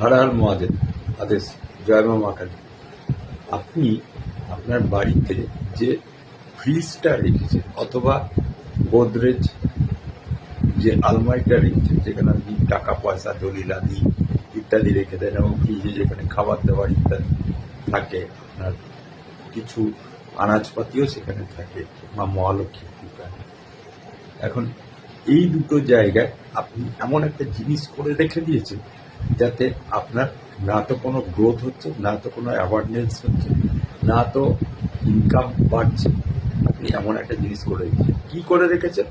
হর হর মহাদেব। আদেশ। জয় মা মা কালী। আপনি আপনার বাড়িতে যে ফ্রিজটা রেখেছেন অথবা গোদরেজ যে আলমারিটা রেখেছেন, যেখানে আপনি টাকা পয়সা দলিল আদি ইত্যাদি রেখে দেন এবং ফ্রিজে যেখানে খাবার দাবার ইত্যাদি থাকে, আপনার কিছু আনাজপাতিও সেখানে থাকে, মা মহালক্ষ্মীর কৃপায়। এখন এই দুটো জায়গায় আপনি এমন একটা জিনিস করে রেখে দিয়েছেন যাতে আপনার না তো কোনো গ্রোথ হচ্ছে, না তো কোনো অ্যাওয়ারনেস হচ্ছে, না তো ইনকাম বাড়ছে। আপনি এমন একটা জিনিস করে রেখেছেন। কী করে রেখেছেন?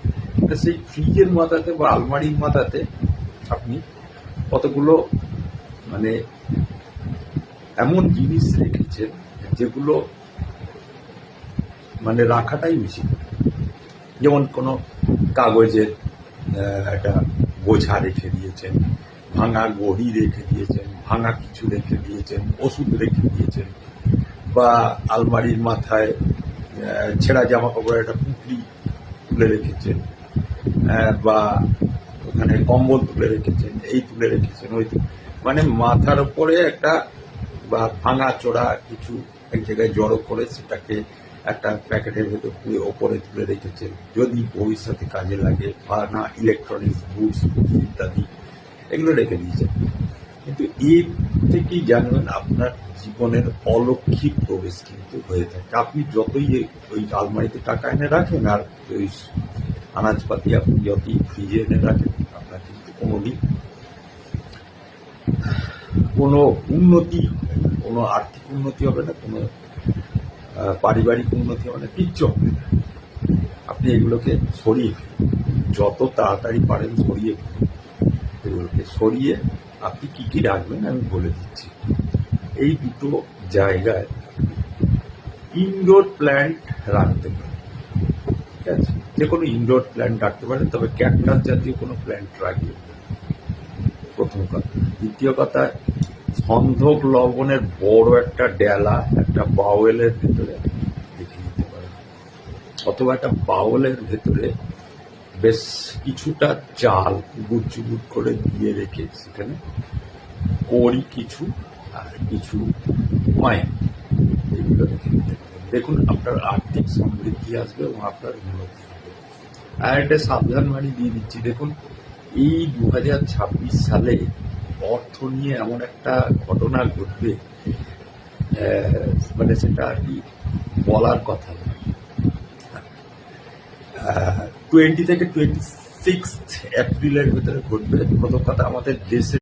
সেই ফ্রিজের মাথাতে বা আলমারির মাথাতে আপনি কতগুলো মানে এমন জিনিস রেখেছেন যেগুলো মানে রাখাটাই উচিত। যেমন কোনো কাগজের একটা বোঝা রেখে দিয়েছেন, ভাঙা ঘড়ি রেখে দিয়েছেন, ভাঙা কিছু রেখে দিয়েছেন, ওষুধ রেখে দিয়েছেন, বা আলমারির মাথায় ছেঁড়া জামা কাপড়ের একটা পুঁটলি তুলে রেখেছেন, বা ওখানে কম্বল তুলে রেখেছেন, এই তুলে রেখেছেন, ওই মানে মাথার ওপরে একটা বা ভাঙা চোরা কিছু এক জায়গায় জড়ো করে সেটাকে একটা প্যাকেটের ভেতর পুরো ওপরে তুলে রেখেছেন, যদি ভবিষ্যতে কাজে লাগে, বা না ইলেকট্রনিক্স গুডস ইত্যাদি এগুলো রেখে দিয়েছেন। কিন্তু এর থেকেই জানবেন আপনার জীবনের অলৌকিক প্রবেশ কিন্তু হয়ে থাকে। আপনি যতই ওই আলমারিতে টাকা এনে রাখেন আর ওই আনাজপাতি আপনি যতই ফ্রিজে এনে রাখেন, আপনার কিন্তু কোনোদিন কোনো উন্নতি হবে না, কোনো আর্থিক উন্নতি হবে না, কোনো পারিবারিক উন্নতি হবে না, কিচ্ছু হবে না। আপনি এগুলোকে সরিয়ে ফেলুন, যত তাড়াতাড়ি পারেন সরিয়ে ফেলুন। এগুলোকে সরিয়ে আপনি কী কী রাখবেন আমি বলে দিচ্ছি। এই দুটো জায়গায় ইনডোর প্ল্যান্ট রাখতে পারেন, ঠিক আছে? যে কোনো ইনডোর প্ল্যান্ট রাখতে পারেন, তবে ক্যাকটাস জাতীয় কোনো প্ল্যান্ট রাখবেন, প্রথম কথা। দ্বিতীয় কথা, সন্ধক লবণের বড় একটা ডেলা একটা বাউলের ভেতরে রেখে দিতে পারেন, অথবা একটা বাউলের ভেতরে বেশ কিছুটা চাল গুড় চুগুড় করে দিয়ে রেখে সেখানে কড়ি কিছু আর কিছু কয়েন এগুলো রেখে দিতে পারেন। দেখুন আপনার আর্থিক সমৃদ্ধি আসবে এবং আপনার উন্নতি হবে। আর একটা সাবধান বাণী দিয়ে দিচ্ছি, দেখুন এই 2026 সালে অর্থ নিয়ে এমন একটা ঘটনা ঘটবে, মানে সেটা আর কি বলার কথা নয়। 20 থেকে 26 এপ্রিলের ভেতরে ঘটবে। প্রথম কথা, আমাদের দেশে